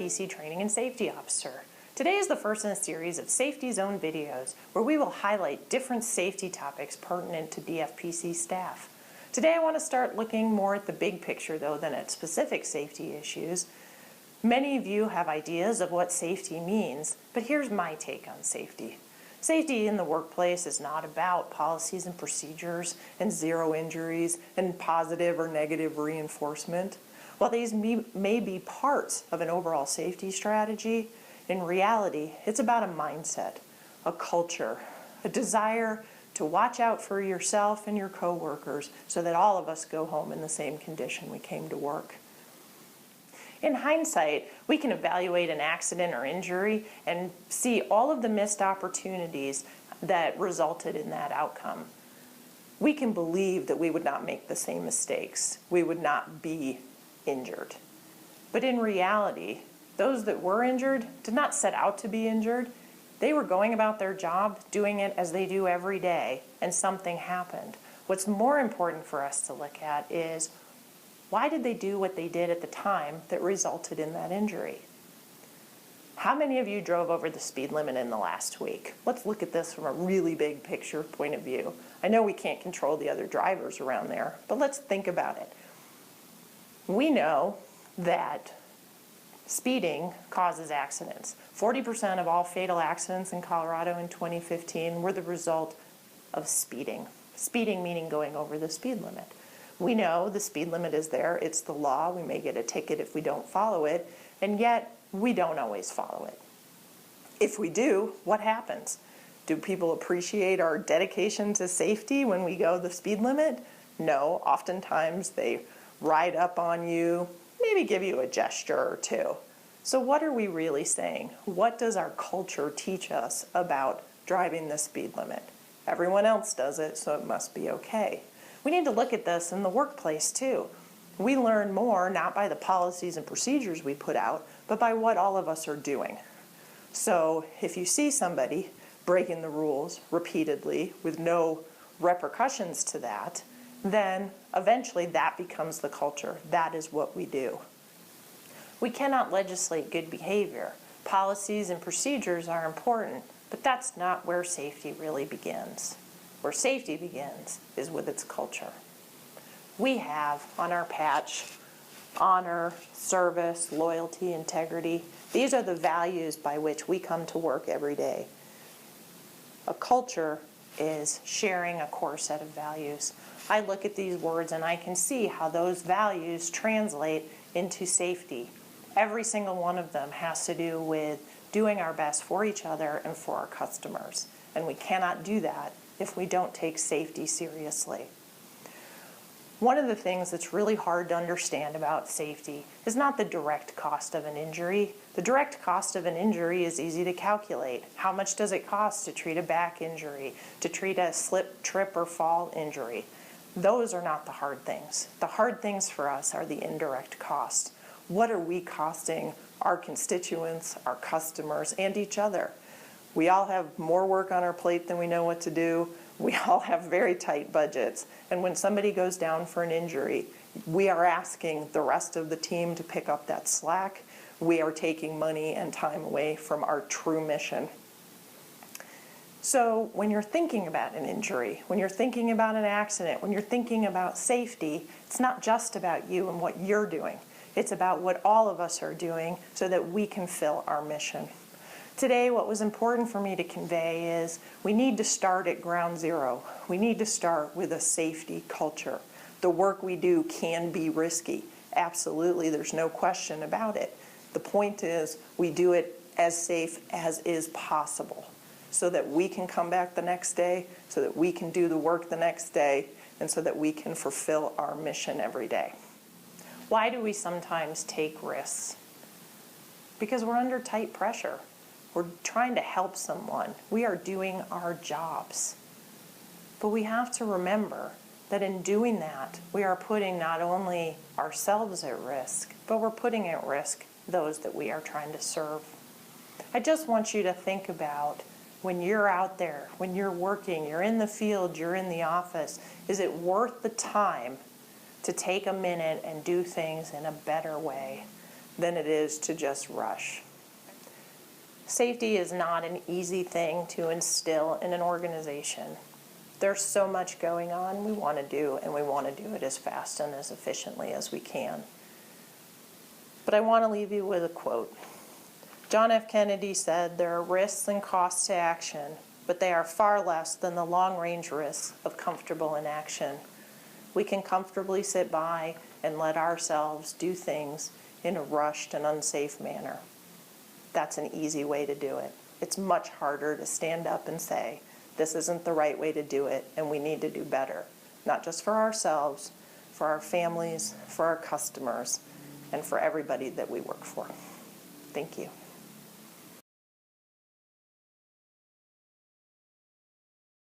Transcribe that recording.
DFPC Training and Safety Officer. Today is the first in a series of Safety Zone videos where we will highlight different safety topics pertinent to DFPC staff. Today I want to start looking more at the big picture though than at specific safety issues. Many of you have ideas of what safety means, but here's my take on safety. Safety in the workplace is not about policies and procedures and zero injuries and positive or negative reinforcement. While these may be parts of an overall safety strategy, in reality, it's about a mindset, a culture, a desire to watch out for yourself and your coworkers so that all of us go home in the same condition we came to work. In hindsight, we can evaluate an accident or injury and see all of the missed opportunities that resulted in that outcome. We can believe that we would not make the same mistakes. We would not be injured. But in reality, those that were injured did not set out to be injured. They were going about their job, doing it as they do every day, and something happened. What's more important for us to look at is, why did they do what they did at the time that resulted in that injury? How many of you drove over the speed limit in the last week? Let's look at this from a really big picture point of view. I know we can't control the other drivers around there, but let's think about it. We know that speeding causes accidents. 40% of all fatal accidents in Colorado in 2015 were the result of speeding. Speeding meaning going over the speed limit. We know the speed limit is there, it's the law, we may get a ticket if we don't follow it, and yet we don't always follow it. If we do, what happens? Do people appreciate our dedication to safety when we go the speed limit? No, oftentimes they ride up on you, maybe give you a gesture or two. So what are we really saying? What does our culture teach us about driving the speed limit? Everyone else does it, so it must be okay. We need to look at this in the workplace too. We learn more not by the policies and procedures we put out, but by what all of us are doing. So if you see somebody breaking the rules repeatedly with no repercussions to that, then eventually that becomes the culture. That is what we do. We cannot legislate good behavior. Policies and procedures are important, but that's not where safety really begins. Where safety begins is with its culture. We have on our patch honor, service, loyalty, integrity. These are the values by which we come to work every day. A culture is sharing a core set of values. I look at these words and I can see how those values translate into safety. Every single one of them has to do with doing our best for each other and for our customers. And we cannot do that if we don't take safety seriously. One of the things that's really hard to understand about safety is not the direct cost of an injury. The direct cost of an injury is easy to calculate. How much does it cost to treat a back injury, to treat a slip, trip, or fall injury? Those are not the hard things. The hard things for us are the indirect costs. What are we costing our constituents, our customers, and each other? We all have more work on our plate than we know what to do. We all have very tight budgets. And when somebody goes down for an injury, we are asking the rest of the team to pick up that slack. We are taking money and time away from our true mission. So when you're thinking about an injury, when you're thinking about an accident, when you're thinking about safety, it's not just about you and what you're doing. It's about what all of us are doing so that we can fill our mission. Today, what was important for me to convey is we need to start at ground zero. We need to start with a safety culture. The work we do can be risky. Absolutely, there's no question about it. The point is we do it as safe as is possible so that we can come back the next day, so that we can do the work the next day, and so that we can fulfill our mission every day. Why do we sometimes take risks? Because we're under tight pressure. We're trying to help someone. We are doing our jobs. But we have to remember that in doing that, we are putting not only ourselves at risk, but we're putting at risk those that we are trying to serve. I just want you to think about when you're out there, when you're working, you're in the field, you're in the office, is it worth the time to take a minute and do things in a better way? than it is to just rush. Safety is not an easy thing to instill in an organization. There's so much going on we want to do, and we want to do it as fast and as efficiently as we can. But I want to leave you with a quote. John F. Kennedy said, "There are risks and costs to action, but they are far less than the long-range risks of comfortable inaction." We can comfortably sit by and let ourselves do things in a rushed and unsafe manner. That's an easy way to do it. It's much harder to stand up and say, this isn't the right way to do it, and we need to do better, not just for ourselves, for our families, for our customers, and for everybody that we work for. Thank you.